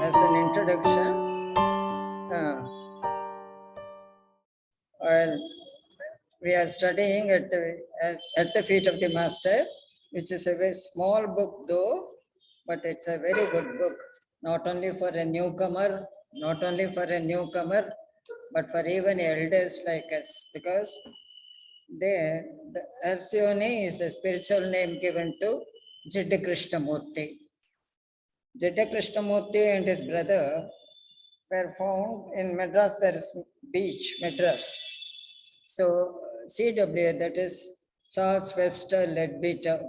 as an introduction, and we are studying at the feet of the Master, which is a very small book though, but it's a very good book, not only for a newcomer, but for even elders like us, because the Arsione is the spiritual name given to Jidda Krishnamurti. Jidda Krishnamurti and his brother were found in Madras. There is beach, Madras. So CW, that is Charles Webster Leadbeater,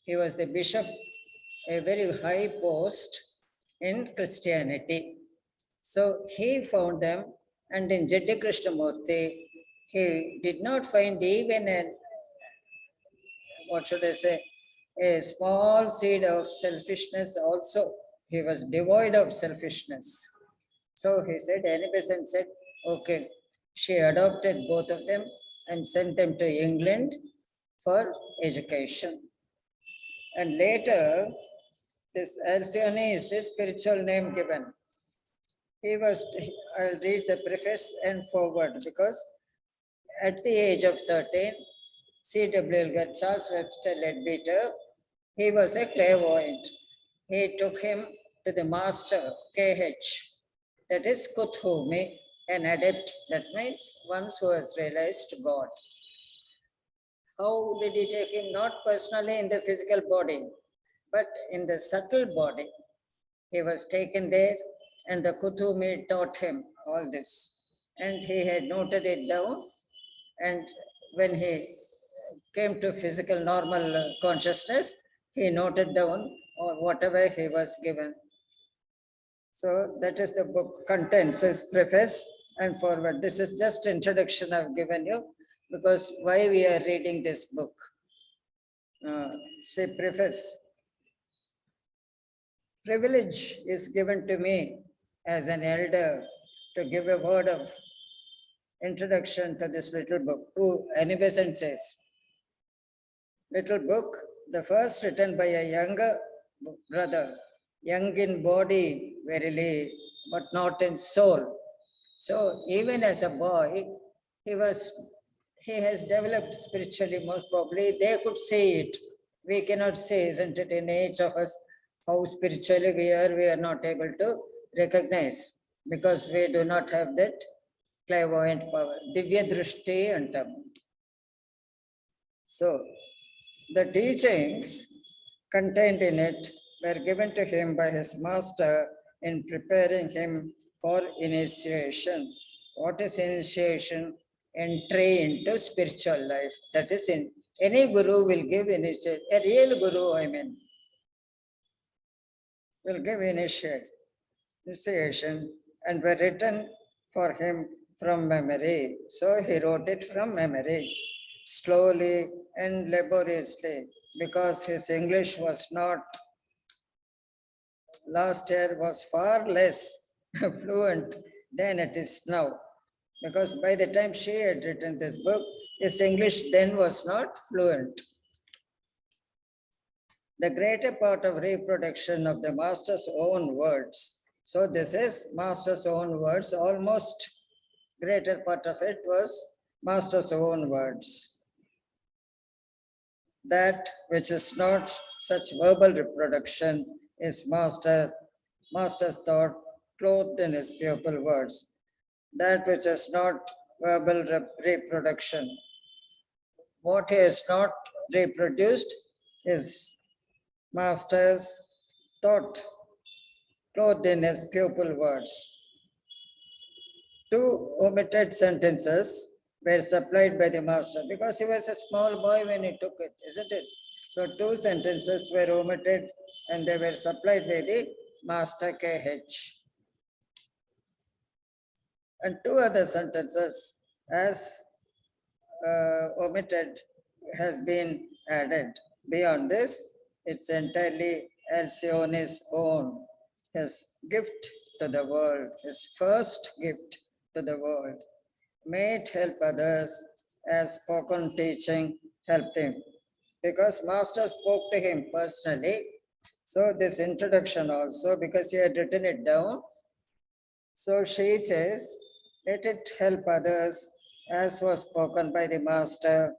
he was the bishop, a very high post in Christianity. So he found them, and in Jidda Krishnamurti, he did not find even a small seed of selfishness also. He was devoid of selfishness. So he said, Annie Besant said, okay, she adopted both of them and sent them to England for education. And later, this Alcyone is the spiritual name given. I'll read the preface and forward, because at the age of 13, C.W. Charles Webster Leadbeater, he was a clairvoyant. He took him to the master, K.H., that is Kuthumi, an adept, that means one who has realized God. How did he take him? Not personally in the physical body, but in the subtle body. He was taken there, and the Kuthumi taught him all this. And he had noted it down, and when he came to physical normal consciousness, he noted down or whatever he was given. So that is the book contents, as preface and forward. This is just introduction I've given you, because why we are reading this book. Say preface. Privilege is given to me as an elder to give a word of introduction to this little book. Who Annie Besant says, little book, the first written by a younger brother, young in body verily, but not in soul. So even as a boy, he has developed spiritually, most probably. They could say it. We cannot say, isn't it, in each of us, how spiritually we are not able to recognize, because we do not have that clairvoyant power. Divya Drushti antam. So the teachings contained in it were given to him by his master in preparing him for initiation. What is initiation? Entry into spiritual life. That is, in any guru will give initiation. A real guru, will give initiation, and were written for him from memory. So he wrote it from memory, slowly and laboriously, because his English was not, last year was far less fluent than it is now. Because by the time she had written this book, his English then was not fluent. The greater part of reproduction of the master's own words. So this is master's own words. Almost greater part of it was master's own words. That which is not such verbal reproduction is master's thought clothed in his pupil words. That which is not verbal reproduction, what he has not reproduced is master's thought clothed in his pupil words. 2 omitted sentences were supplied by the master, because he was a small boy when he took it, isn't it? So 2 sentences were omitted, and they were supplied by the master K.H. And 2 other sentences, as omitted, has been added. Beyond this, it's entirely Alcyone's own, his gift to the world, his first gift to the world. May it help others as spoken teaching helped him. Because master spoke to him personally, So this introduction also, because he had written it down, so she says, let it help others as was spoken by the Master,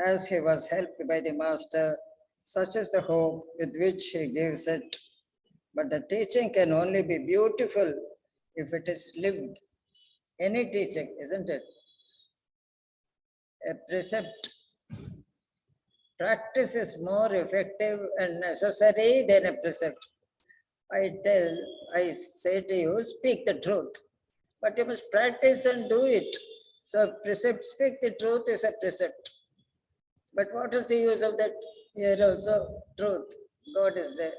as he was helped by the Master. Such is the hope with which he gives it. But the teaching can only be beautiful if it is lived. Any teaching, isn't it? A precept. Practice is more effective and necessary than a precept. I say to you, speak the truth, but you must practice and do it. So precept, speak the truth is a precept. But what is the use of that? Here also, truth, God is there.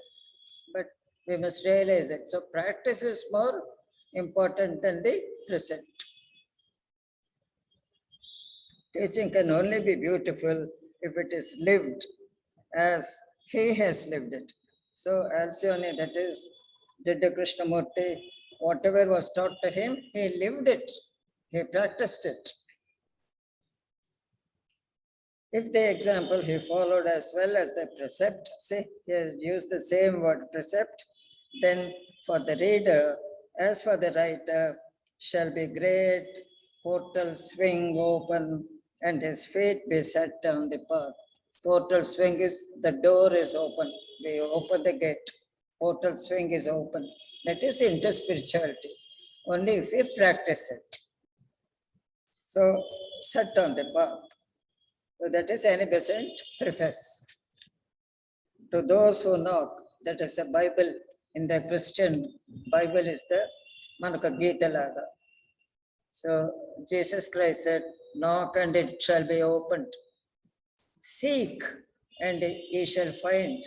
But we must realize it. So practice is more important than the precept. Teaching can only be beautiful if it is lived as he has lived it. So Alcyone, that is Jiddu Krishnamurti, whatever was taught to him, he lived it, he practiced it. If the example he followed as well as the precept, see, he has used the same word precept, then for the reader, as for the writer, shall be great portals swing open and his feet be set down the path. Portal swing is the door is open. We open the gate. Portal swing is open. That is into spirituality. Only if we practice it. So set on the path. So that is Annie Besant preface. To those who knock, that is a Bible. In the Christian Bible is the Manaka Gita Laga. So Jesus Christ said, knock and it shall be opened. Seek and ye shall find.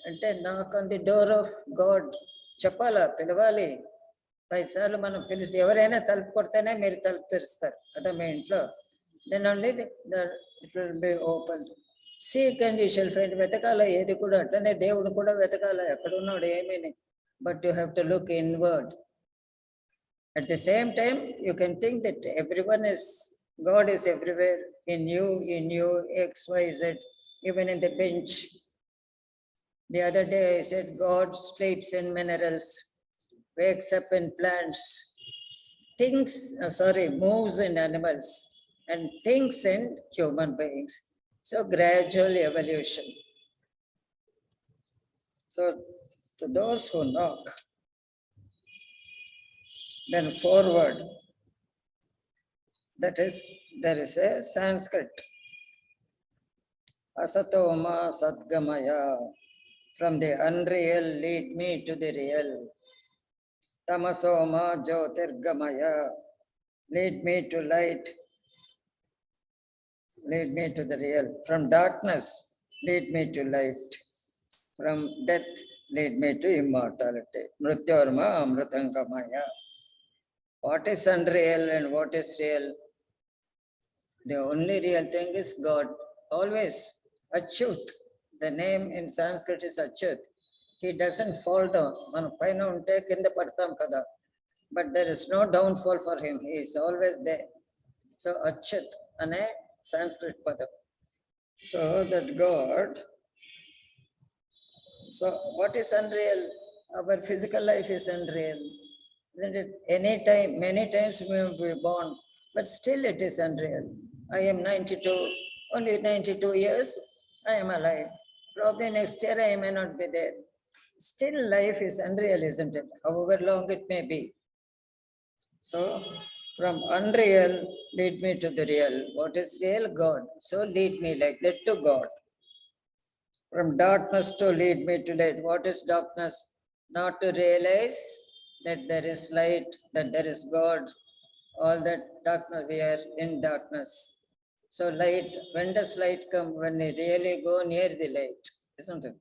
అంటే knock on the door of God. చెప్పాలా పిలవాలి 10 సార్లు మనం పిలిచి ఎవరైనా తలుపు కొడితేనే మీరు తలుపు తెరుస్తారు కదా మీ ఇంట్లో. Then only it will be opened. Seek and you shall find. వెతకాల ఏది కూడా అట్లనే దేవుడు కూడా వెతకాల ఎక్కడున్నాడు ఏమీ. But you have to look inward. At the same time, you can think that everyone is, God is everywhere, in you, X, Y, Z, even in the bench. The other day I said, God sleeps in minerals, wakes up in plants, moves in animals, and thinks in human beings. So gradual evolution. So to those who knock, then forward, that is, there is a Sanskrit. Asatoma Sadgamaya, from the unreal lead me to the real. Tamasoma Jyotirgamaya, lead me to light, lead me to the real. From darkness, lead me to light. From death, lead me to immortality. Mrityorma Amritangamaya. What is unreal and what is real? The only real thing is God, always. Achyut, the name in Sanskrit is Achyut. He doesn't fall down. Man paina unte kinda padtam kada. But there is no downfall for him. He is always there. So Achyut, ane Sanskrit padam. So that God, so what is unreal? Our physical life is unreal. Isn't it? Anytime, many times we will be born, but still it is unreal. I am 92, only 92 years, I am alive. Probably next year I may not be there. Still life is unreal, isn't it? However long it may be. So from unreal, lead me to the real. What is real? God. So lead me like that to God. From darkness to lead me to light. What is darkness? Not to realize that there is light, that there is God. All that darkness, we are in darkness. So light, when does light come? When we really go near the light, isn't it?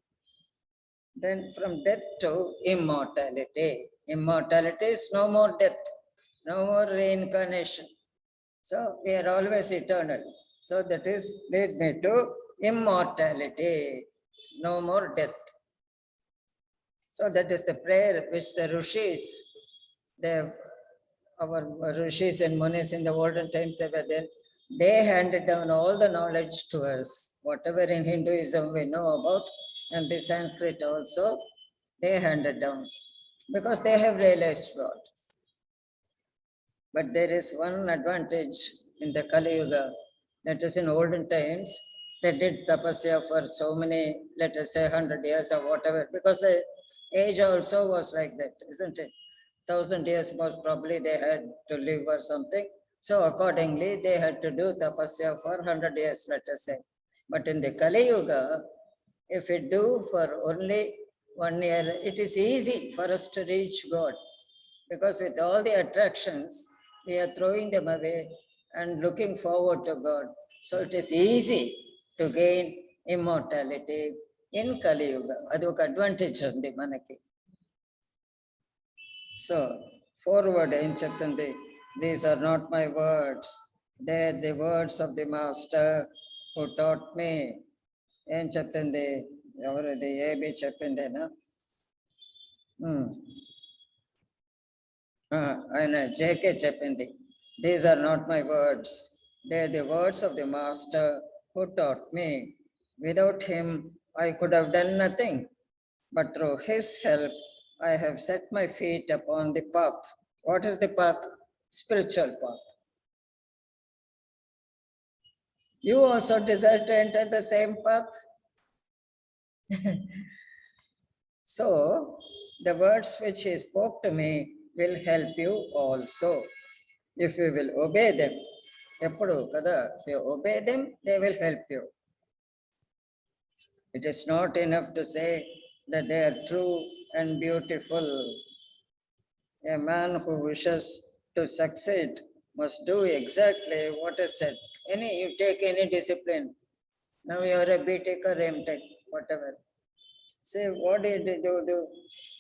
Then from death to immortality. Immortality is no more death, no more reincarnation. So we are always eternal. So that is lead me to immortality, no more death. So that is the prayer which the Rishis, our Rishis and Munis in the olden times, they were there. They handed down all the knowledge to us. Whatever in Hinduism we know about, and the Sanskrit also, they handed down because they have realized God. But there is one advantage in the Kali Yuga, that is in olden times, they did tapasya for so many, let us say 100 years or whatever, because the age also was like that, isn't it? 1,000 years most probably they had to live or something. So accordingly, they had to do tapasya for 100 years, let us say. But in the Kali Yuga, if we do for only 1 year, it is easy for us to reach God. Because with all the attractions, we are throwing them away and looking forward to God. So it is easy to gain immortality in Kali Yuga. Adoka advantage undi manaki. So forward in Chaitandi, these are not my words. They are the words of the Master who taught me. In Chaitandi, everything AB చెప్పిందేనా ఆయన JK చెప్పింది. These are not my words. They are the words of the Master who taught me. Without him, I could have done nothing. But through his help, I have set my feet upon the path. What is the path? Spiritual path. You also desire to enter the same path. So, the words which he spoke to me will help you also, if you will obey them. Eppudu kada, if you obey them, they will help you. It is not enough to say that they are true and beautiful. A man who wishes to succeed must do exactly what is said. You take any discipline. Now you are a BTech or MTech, whatever. Say, what did you do?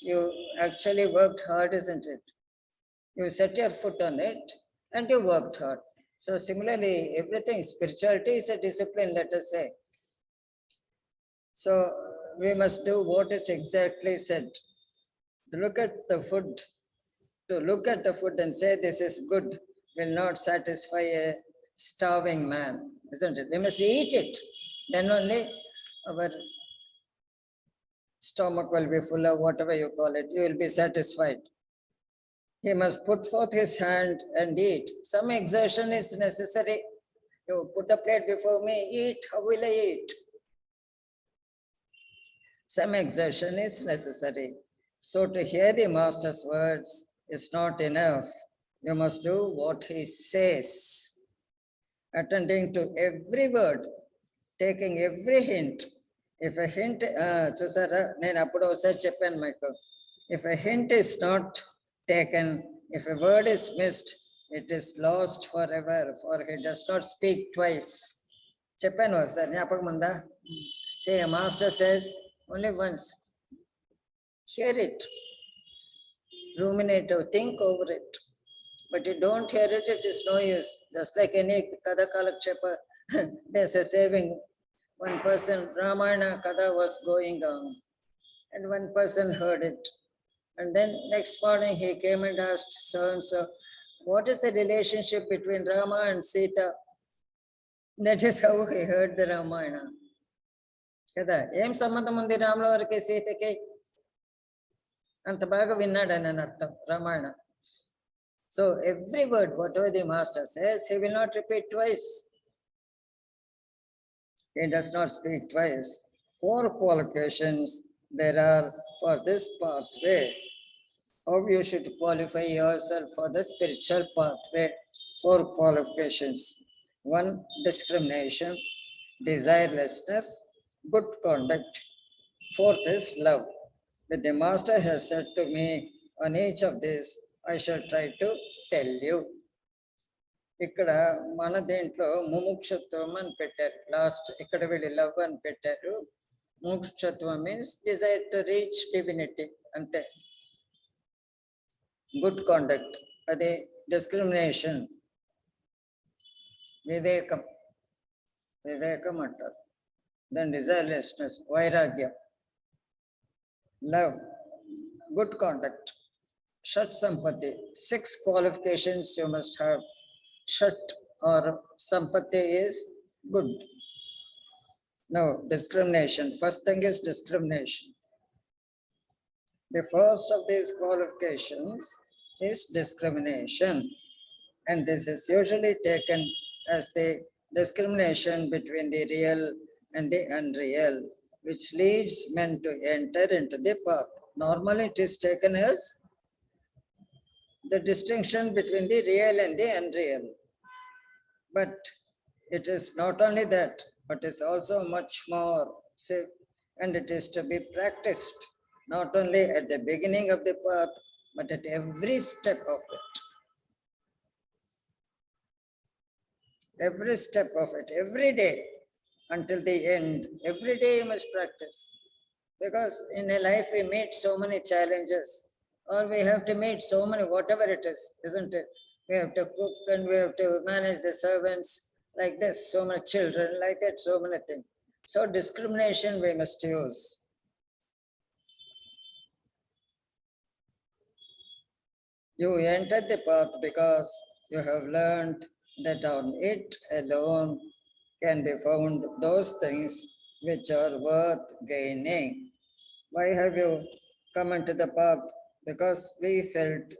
You actually worked hard, isn't it? You set your foot on it and you worked hard. So similarly, everything, spirituality is a discipline, let us say. So we must do what is exactly said. To look at the food, and say this is good will not satisfy a starving man, isn't it? We must eat it. Then only our stomach will be full of whatever you call it. You will be satisfied. He must put forth his hand and eat. Some exertion is necessary. You put a plate before me, eat. How will I eat? Some exertion is necessary. So to hear the Master's words is not enough. You must do what he says. Attending to every word, taking every hint. If a hint, chusara, nenu appudu osari cheppanu meeku. If a hint is not taken, if a word is missed, it is lost forever, for he does not speak twice. Cheppanu osari, gnapakam unda? Say a master says only once. Hear it, ruminate, think over it. But you don't hear it, it is no use. Just like any Kada Kalakshepa, there's a saving. One person, Ramayana Kada was going on, and one person heard it. And then next morning he came and asked so and so, what is the relationship between Rama and Sita? That is how he heard the Ramayana. Kada, em sambandham undi Ramla variki Sitaki? Anta baga vinnadani ani artham Ramayana. So every word, whatever the Master says, he will not repeat twice. He does not speak twice. 4 qualifications there are for this pathway. How you should qualify yourself for the spiritual pathway. 4 qualifications. 1, discrimination, desirelessness, good conduct. 4th is love. But the Master has said to me, on each of these, I shall try to tell you. ఇక్కడ మన దేంట్లో ముముక్షత్వం అని పెట్టారు. Last ఇక్కడ వీళ్ళు love అని పెట్టారు. ముముక్షత్వం means desire to reach divinity, అంతే. గుడ్ కాండక్ట్, అదే డిస్క్రిమినేషన్, వివేకం, వివేకం అంటారు. దెన్ డిజైర్లెస్నెస్, వైరాగ్యం. Love, good conduct, Shat Sampatti. 6 qualifications you must have. Shat or Sampatti is good. No, discrimination. First thing is discrimination. The first of these qualifications is discrimination. And this is usually taken as the discrimination between the real and the unreal, which leads men to enter into the path. Normally, it is taken as the distinction between the real and the unreal. But it is not only that, but is also much more, say, and it is to be practiced not only at the beginning of the path, but at every step of it. Every step of it, every day until the end, every day you must practice. Because in a life we meet so many challenges, or we have to meet so many, whatever it is, isn't it? We have to cook and we have to manage the servants like this, so many children, like that, so many things. So discrimination we must use. You entered the path because you have learned that on it alone can be found those things which are worth gaining. Why have you come into the path? Because we felt,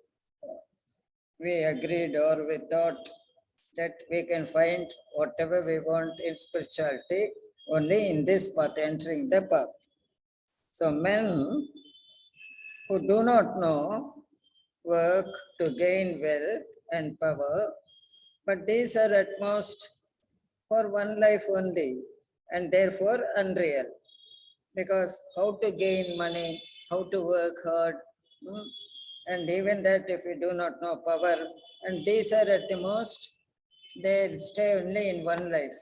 we agreed, or we thought that we can find whatever we want in spirituality only in this path, entering the path. So men who do not know work to gain wealth and power, but these are at most for one life only and therefore unreal. Because how to gain money, how to work hard, and even that if we do not know power, and these are at the most, they stay only in one life.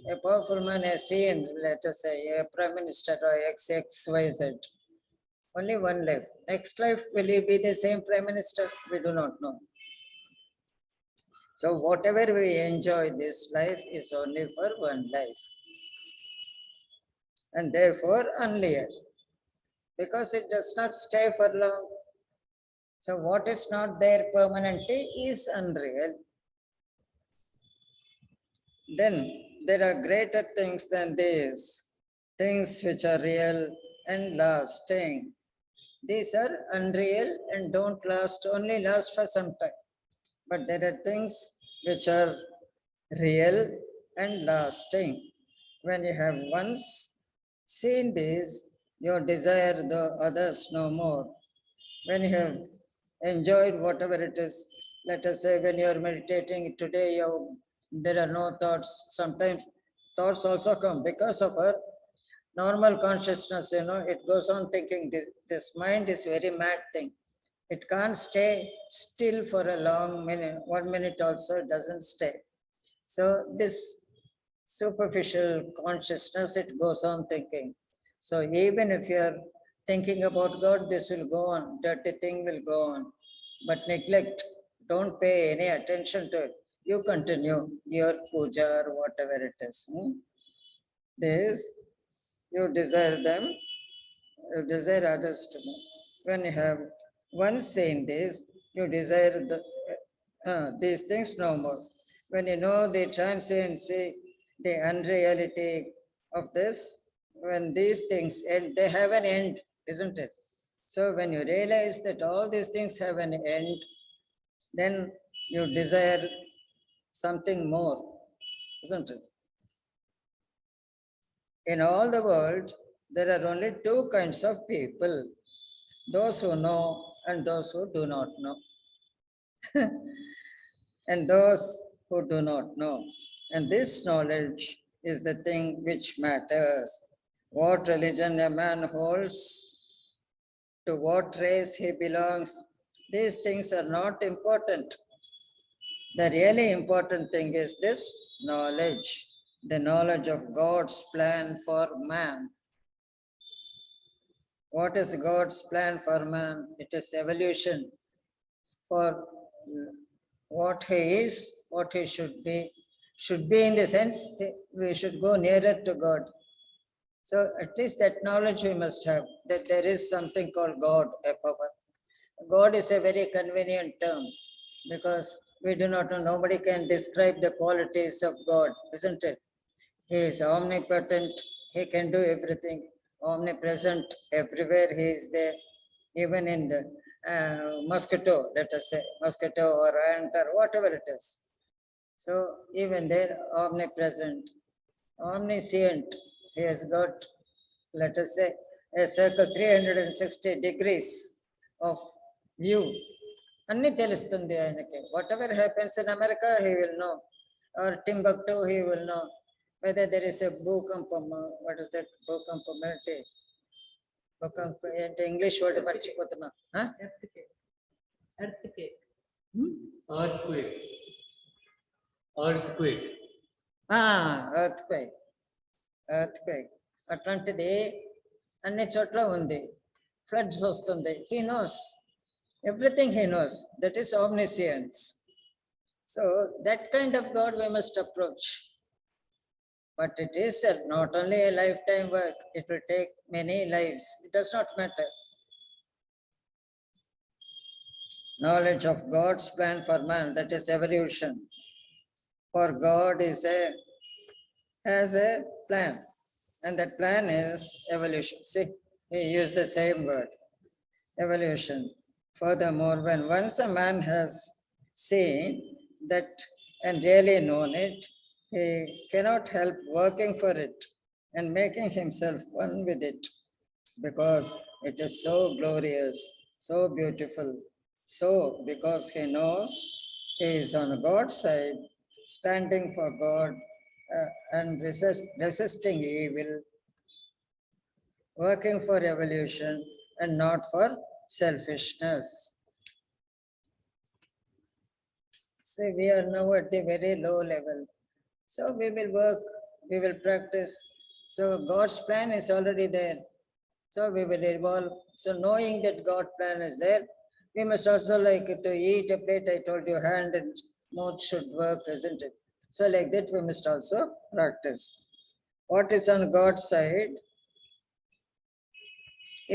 A powerful man has seen, let us say, a prime minister or XXYZ, only one life. Next life, will he be the same prime minister? We do not know. So whatever we enjoy this life is only for one life. And therefore unreal. Because it does not stay for long. So what is not there permanently is unreal. Then there are greater things than these, things which are real and lasting. These are unreal and don't last, only last for some time. But there are things which are real and lasting. When you have once seen these, you desire the others no more. When you have enjoyed whatever it is, let us say when you are meditating today, there are no thoughts. Sometimes thoughts also come because of our normal consciousness, it goes on thinking. This mind is very mad thing. It can't stay still for a long minute. 1 minute also it doesn't stay. So this superficial consciousness, it goes on thinking. So even if you're thinking about God, this will go on, dirty thing will go on. But neglect, don't pay any attention to it. You continue your puja or whatever it is. This, you desire them, you desire others to know. When you have once seen this, you desire these things no more. When you know the transiency, the unreality of this, when these things end, they have an end, isn't it? So when you realize that all these things have an end, then you desire something more, isn't it? In all the world, there are only two kinds of people, those who know and those who do not know. And those who do not know. And this knowledge is the thing which matters. What religion a man holds, to what race he belongs, these things are not important. The really important thing is this knowledge, the knowledge of God's plan for man. What is God's plan for man? It is evolution for what he is, what he should be in the sense we should go nearer to God. So at least that knowledge we must have, that there is something called God, a power. God is a very convenient term because we do not know, nobody can describe the qualities of God, isn't it? He is omnipotent, He can do everything, omnipresent, everywhere he is there, even in the mosquito, let us say, mosquito or ant or whatever it is. So even there, omnipresent, omniscient, he has got, let us say, a circle 360 degrees of view. అన్ని తెలుస్తుంది ఆయనకి. Whatever happens in America, he will know. Or Timbuktu, he will know. Whether there is a భూకంపం, what is that భూకంపం అంటే? భూకంపం అంటే English word మర్చిపోతున్నా. Earthquake. Earthquake. Earthquake. Earthquake. Earthquake. Earthquake. అట్లాంటిది అన్ని చోట్ల ఉంది. ఫ్లడ్స్ వస్తుంది. He knows. Everything he knows. That is omniscience. So that kind of God we must approach. But it is not only a lifetime work, it will take many lives. It does not matter. Knowledge of God's plan for man, that is evolution. For God has a plan, and that plan is evolution. See, he used the same word, evolution. Furthermore, when once a man has seen that and really known it, he cannot help working for it and making himself one with it, because it is so glorious, so beautiful. So, because he knows he is on God's side, standing for God and resisting evil, working for evolution and not for selfishness. See, we are now at the very low level. So we will work, we will practice. So God's plan is already there. So we will evolve. So knowing that God's plan is there, we must also like to eat a plate. I told you hand and mouth should work, isn't it? So like that we must also practice. What is on God's side?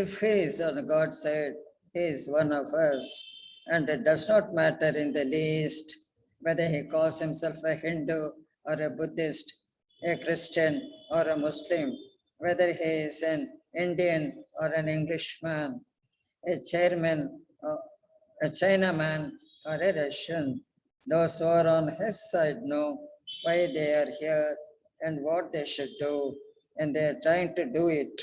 If he is on God's side, he is one of us. And it does not matter in the least whether he calls himself a Hindu or a Buddhist, a Christian or a Muslim, whether he is an Indian or an Englishman, a chairman, or a Chinaman or a Russian. Those who are on his side know why they are here and what they should do, and they are trying to do it.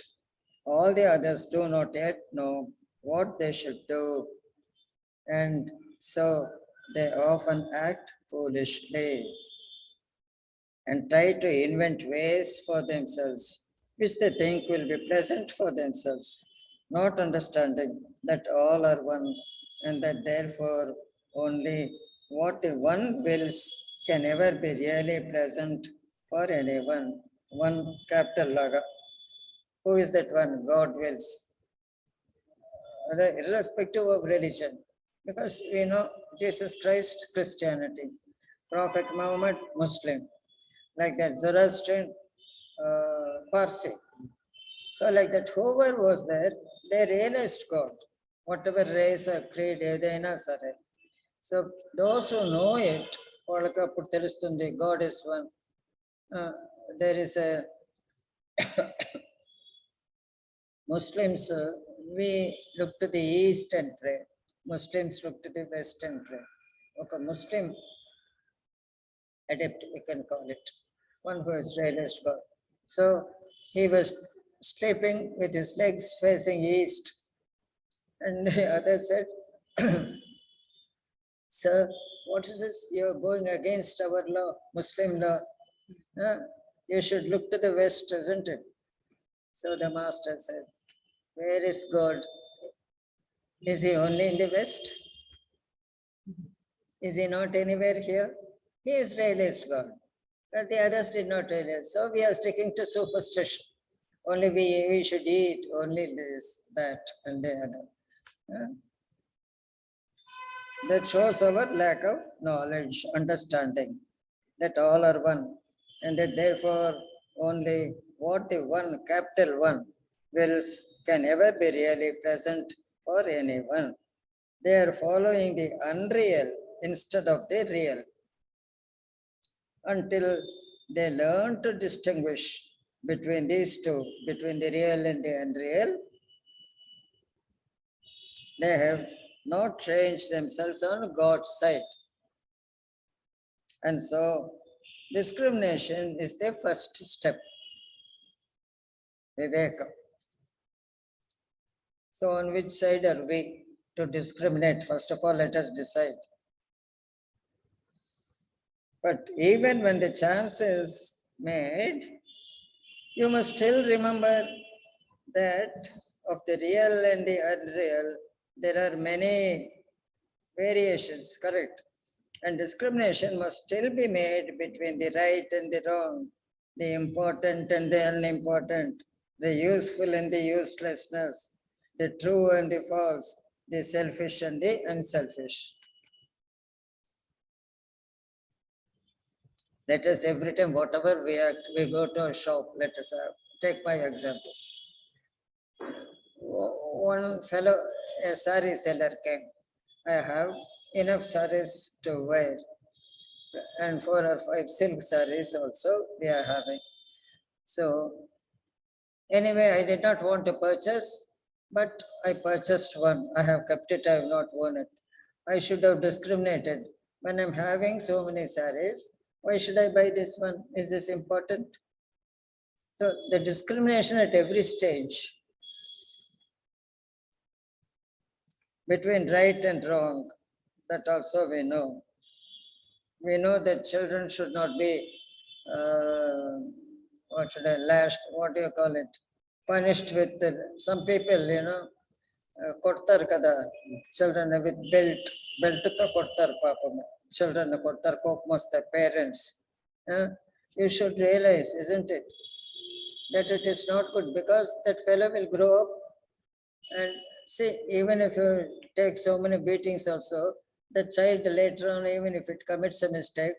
All the others do not yet know what they should do, and so they often act foolishly and try to invent ways for themselves which they think will be pleasant for themselves, not understanding that all are one, and that therefore only what the one wills can ever be really pleasant for anyone. One capital Laga. Who is that one? God wills. Irrespective of religion. Because we know Jesus Christ, Christianity. Prophet Muhammad, Muslim. Like that, Zoroastrian, Parsi. So like that, whoever was there, they realized God. Whatever race or creed, ఏదైనా సరే. So those who know it, వాళ్ళకి అప్పుడు తెలుస్తుంది God is one. There is a Muslims, we look to the east and pray. Muslims look to the west and pray. Okay, Muslim adept, we can call it, one who has realized God. So he was sleeping with his legs facing east, and the other said, "Sir, what is this? You are going against our law, Muslim law. You should look to the west, isn't it?" So the master said, "Where is God? Is he only in the west? Is he not anywhere here? He is realized God, but the others did not realize. So we are sticking to superstition. Only we should eat only this, that, and the other. That shows our lack of knowledge, understanding that all are one, and that therefore only what the one, capital one, wills can ever be really present for anyone. They are following the unreal instead of the real, until they learn to distinguish between these two, between the real and the unreal, they have not changed themselves on God's side. And so discrimination is the first step. Viveka. So on which side are we to discriminate? First of all, let us decide. But even when the chance is made, you must still remember that of the real and the unreal, there are many variations, correct? And discrimination must still be made between the right and the wrong, the important and the unimportant, the useful and the uselessness, the true and the false, the selfish and the unselfish. Let us every time, whatever we go to a shop, let us take my example. One fellow, a sari seller came. I have enough saris to wear, and 4 or 5 silk saris also we are having. So anyway, I did not want to purchase, but I purchased one. I have kept it, I have not worn it. I should have discriminated. When I'm having so many saris, why should I buy this one? Is this important? So the discrimination at every stage between right and wrong, that also we know. We know that children should not be, what should I, lashed, what do you call it? Punished with some people, ಕೊಡ್ತಾರೆ kada, children with belt to ಕೊಡ್ತಾರೆ ಪಾಪಂ, children ಕೊಡ್ತಾರೆ ಕೋಪ their parents. You should realize, isn't it, that it is not good, because that fellow will grow up and see, even if you take so many beatings also, the child later on, even if it commits a mistake,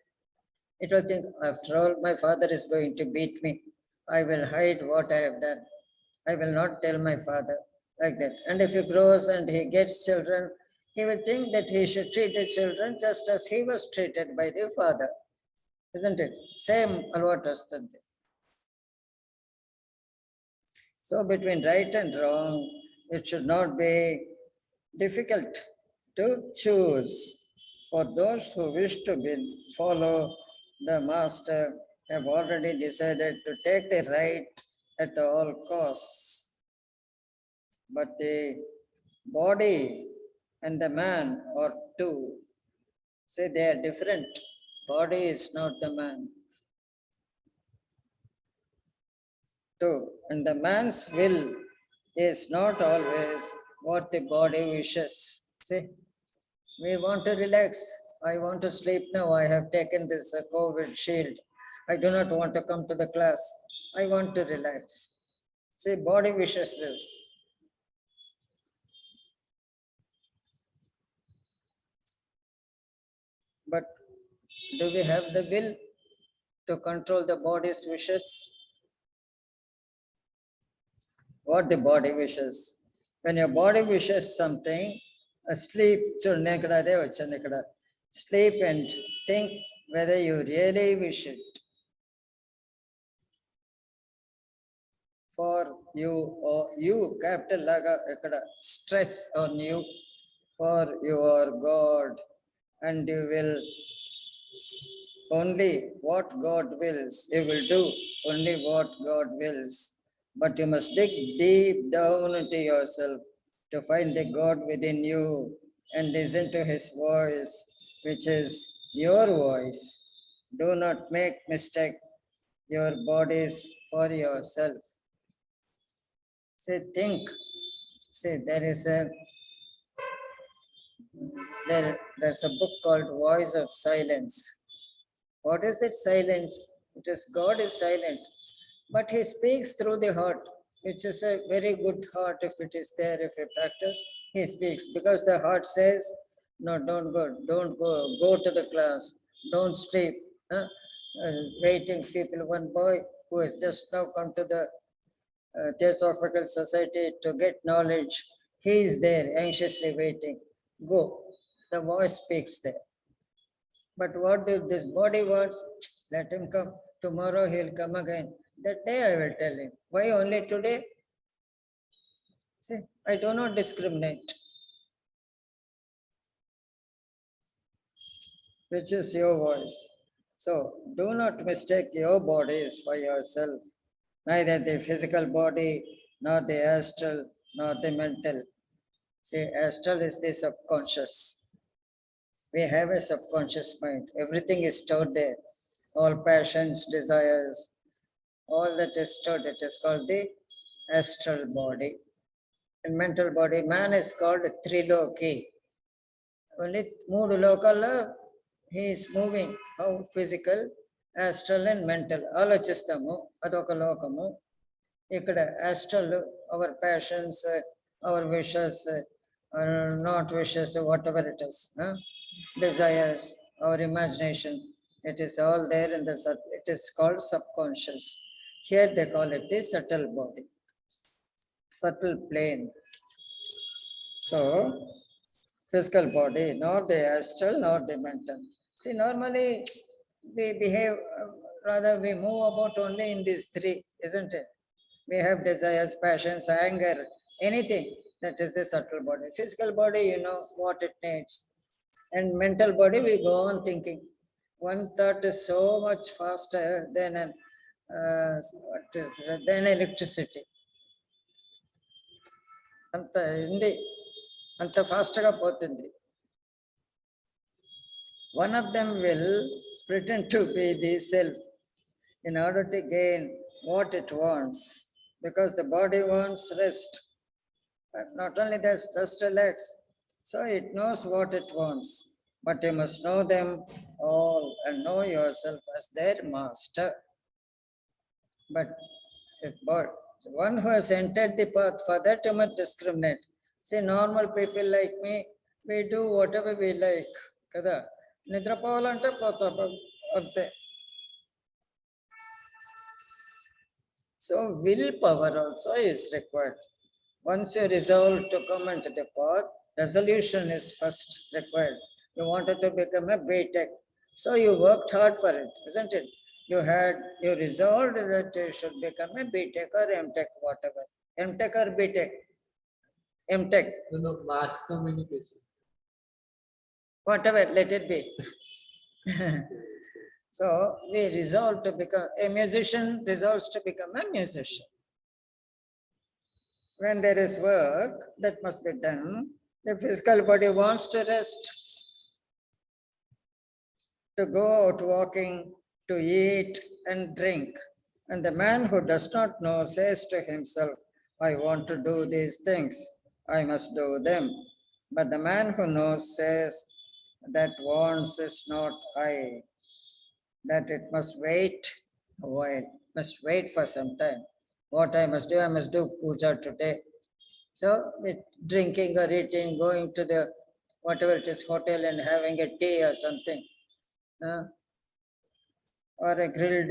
it will think, after all, my father is going to beat me. I will hide what I have done. I will not tell my father, like that. And if he grows and he gets children, he will think that he should treat the children just as he was treated by the father. Isn't it? Same alvatu vastadi. So between right and wrong, it should not be difficult to choose. For those who wish to follow the master have already decided to take the right at all costs. But the body and the man are two. Say they are different. Body is not the man. Two. And the man's will is not always what the body wishes. See, we want to relax. I want to sleep now. I have taken this COVID shield. I do not want to come to the class. I want to relax. See, body wishes this. But do we have the will to control the body's wishes? What the body wishes? When your body wishes something, sleep, sleep and think whether you really wish it. For you, or you, capital laga, stress on you, for your God, and you will only what God wills, you will do only what God wills. But you must dig deep down into yourself to find the God within you and listen to his voice, which is your voice. Do not make mistake your bodies for yourself. Say, think. See, there's a book called Voice of Silence. What is that silence? It is God is silent, but he speaks through the heart, which is a very good heart. If it is there, if you practice, he speaks, because the heart says, no, don't go to the class, don't sleep. Waiting people, one boy who has just now come to the Theosophical Society to get knowledge, he is there anxiously waiting. Go. The voice speaks there. But what do this body wants? Let him come. Tomorrow he'll come again. That day I will tell him. Why only today? See, I do not discriminate. Which is your voice. So do not mistake your bodies for yourself, neither the physical body, nor the astral, nor the mental. See, astral is the subconscious. We have a subconscious mind. Everything is stored there. All passions, desires, all that is stored. It is called the astral body. And mental body, man is called Triloki. Only మూడు లోకాల్లో he is moving. How physical, astral and mental. ఆలోచిస్తాము అదొక లోకము. ఇక్కడ astral, our passions, our wishes, or not wishes, whatever it is, desires, our imagination, it is all there in the it is called subconscious. Here they call it the subtle body, subtle plane. So physical body, nor the astral, nor the mental. See, normally we behave, rather we move about only in these three, isn't it? We have desires, passions, anger, anything. That is the subtle body. Physical body, you know what it needs. And mental body, we go on thinking. One thought is so much faster than what is this? Than electricity. అంత ఉంది, అంత ఫాస్ట్గా పోతుంది. One of them will pretend to be the self in order to gain what it wants, because the body wants rest. But not only that, just relax. So it knows what it wants, but you must know them all and know yourself as their master. But if one who has entered the path, for that you must discriminate. See, normal people like me, we do whatever we like. Kada నిద్రపోవాలంటే పోతాం అంతే. So willpower also is required. Once you resolve to come into the path, resolution is first required. You wanted to become a BTech, so you worked hard for it, isn't it? You resolved that you should become a BTech or MTech, whatever. MTech or BTech? MTech. No, mass communication. Whatever, let it be. So we resolve to become a musician, resolves to become a musician. When there is work that must be done, the physical body wants to rest, to go out walking, to eat and drink. And the man who does not know says to himself, I want to do these things, I must do them. But the man who knows says, that wants is not I, that it must wait a while, must wait for some time. What I must do, I must do puja today. So with drinking or eating, going to the whatever it is hotel and having a tea or something, or a grilled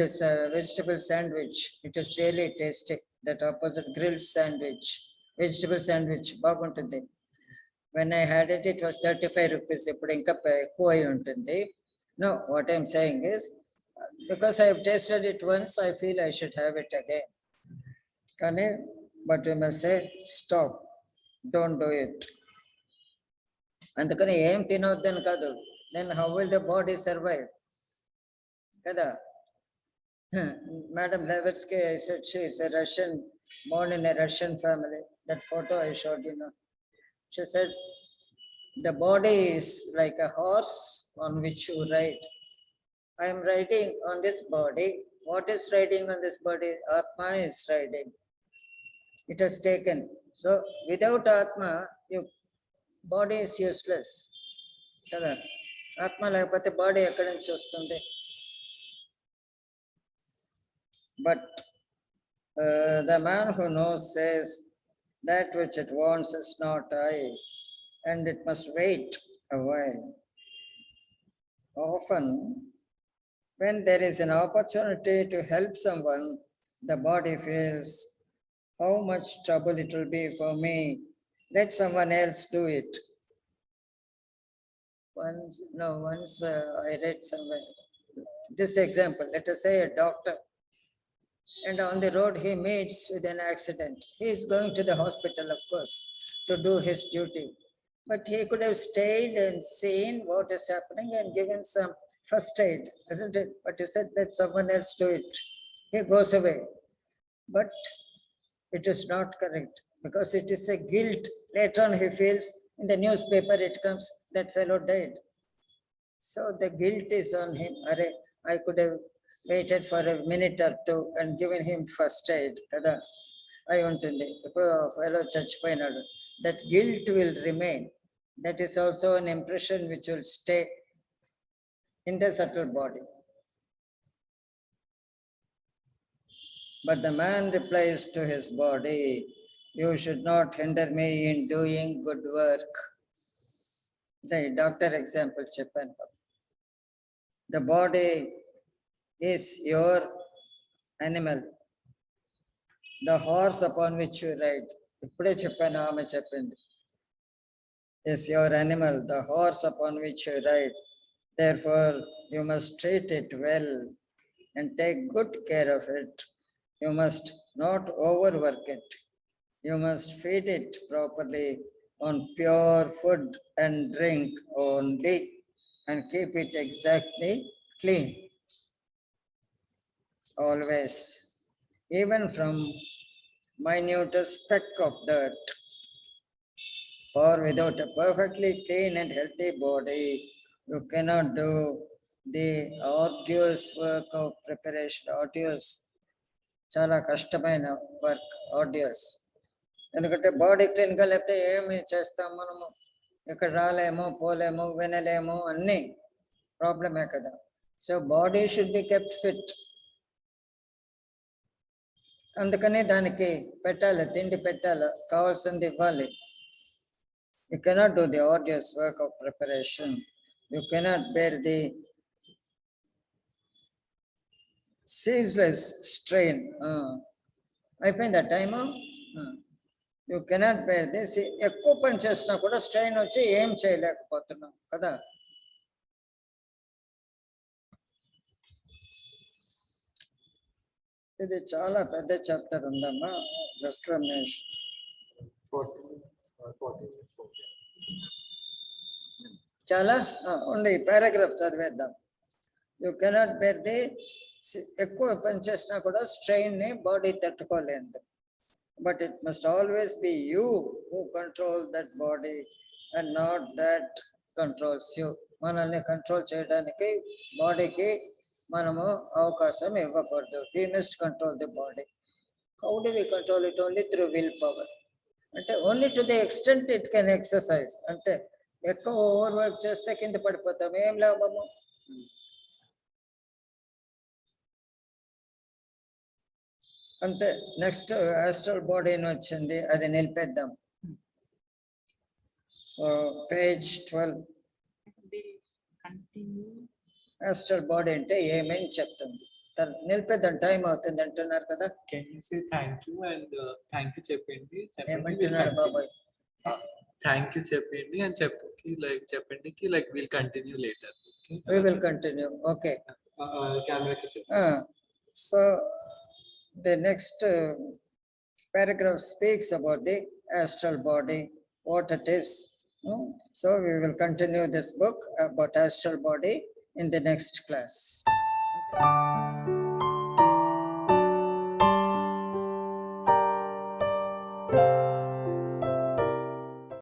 vegetable sandwich, it is really tasty. That opposite grilled sandwich, vegetable sandwich, బాగుంటుంది. When I had it, it was 35 rupees. ఇప్పుడు ఇంకా ఎక్కువ అయి ఉంటుంది. No, what I'm saying is, because I have tasted it once, I feel I should have it again. కానీ but you must say, stop, don't do it. అందుకని ఏం తినొద్దని కాదు. Then how will the body survive? కదా. Madam Blavatsky, I said she is a Russian, born in a Russian family. That photo I showed you now. She said, the body is like a horse on which you ride. I am riding on this body. What is riding on this body? Atma is riding. It has taken. So without Atma, your body is useless. Kada Atma లేకపోతే body ఎక్కడి నుంచి వస్తుంది? But the man who knows says, that which it wants is not I, and it must wait a while. Often, when there is an opportunity to help someone, the body feels, how much trouble it will be for me. Let someone else do it. Once I read somewhere this example. Let us say a doctor And on the road, he meets with an accident. He is going to the hospital, of course, to do his duty. But he could have stayed and seen what is happening and given some first aid, isn't it? But he said, let someone else do it. He goes away. But it is not correct because it is a guilt. Later on, he feels in the newspaper, it comes, that fellow died. So the guilt is on him. Arre, I could have waited for a minute or two and given him first aid. Kada I ఉంటుంది ఇప్పుడు fellow చచ్చిపోయినాడు. That guilt will remain. That is also an impression which will stay in the subtle body. But the man replies to his body, you should not hinder me in doing good work. The doctor example చెప్పాను. The body is your animal. The horse upon which you ride. ఇప్పుడే చెప్పాను, ఆమె చెప్పింది. Is your animal, the horse upon which you ride. Therefore, you must treat it well and take good care of it. You must not overwork it. You must feed it properly on pure food and drink only and keep it exactly clean. Always, even from minutest speck of dirt. For without a perfectly clean and healthy body, you cannot do the arduous work of preparation. Arduous, చాలా కష్టమైన work, ఆర్డియస్. ఎందుకంటే body క్లీన్గా లేకపోతే ఏమి చేస్తాం మనము, ఇక్కడ రాలేము, పోలేము, వినలేము, అన్నీ ప్రాబ్లమే కదా. So body should be kept fit. అందుకని దానికి పెట్టాలి, తిండి పెట్టాలి, కావాల్సింది ఇవ్వాలి. You cannot do the arduous work of preparation. You cannot bear the ceaseless strain. అయిపోయిందా time? You cannot bear this. ఎక్కువ పని చేసినా కూడా స్ట్రెయిన్ వచ్చి ఏం చేయలేకపోతున్నాం కదా. ఇది చాలా పెద్ద చాప్టర్ ఉందమ్మా, డిస్క్రిమినేషన్. 14 minutes. చాలా ఉండి పారాగ్రాఫ్ చదివేద్దాం. యూ కెనాట్ బేర్ ది, ఎక్కువ పని చేసినా కూడా స్ట్రెయిన్ ని బాడీ తట్టుకోలేదు. But it must always be you who control that body and not that controls you. మనల్ని కంట్రోల్ చేయడానికి బాడీకి మనము అవకాశం ఇవ్వకూడదు. We must control the body. How do we control it? Only through will power. అంటే only to the extent it can exercise. అంటే ఎక్కువ over work చేస్తే కింద పడిపోతాం, ఏం లాభము? అంతే. నెక్స్ట్ ఆస్ట్రల్ బాడీని వచ్చింది, అది నిలిపేద్దాం. So page 12. ఆస్ట్రల్ బాడీ అంటే ఏమని చెప్తుంది, నిలిపేద్దాం, టైం అవుతుంది అంటున్నారు కదా. Can you say thank you and thank you చెప్పండి. ఏమంటున్నాడు బాబాయ్? Thank you చెప్పండి and చెప్పండి కి like we'll continue later. Okay? We will continue. Okay. కెమెరాకి చెప్పు. So the next paragraph speaks about the astral body, what it is. So we will continue this book about astral body in the next class.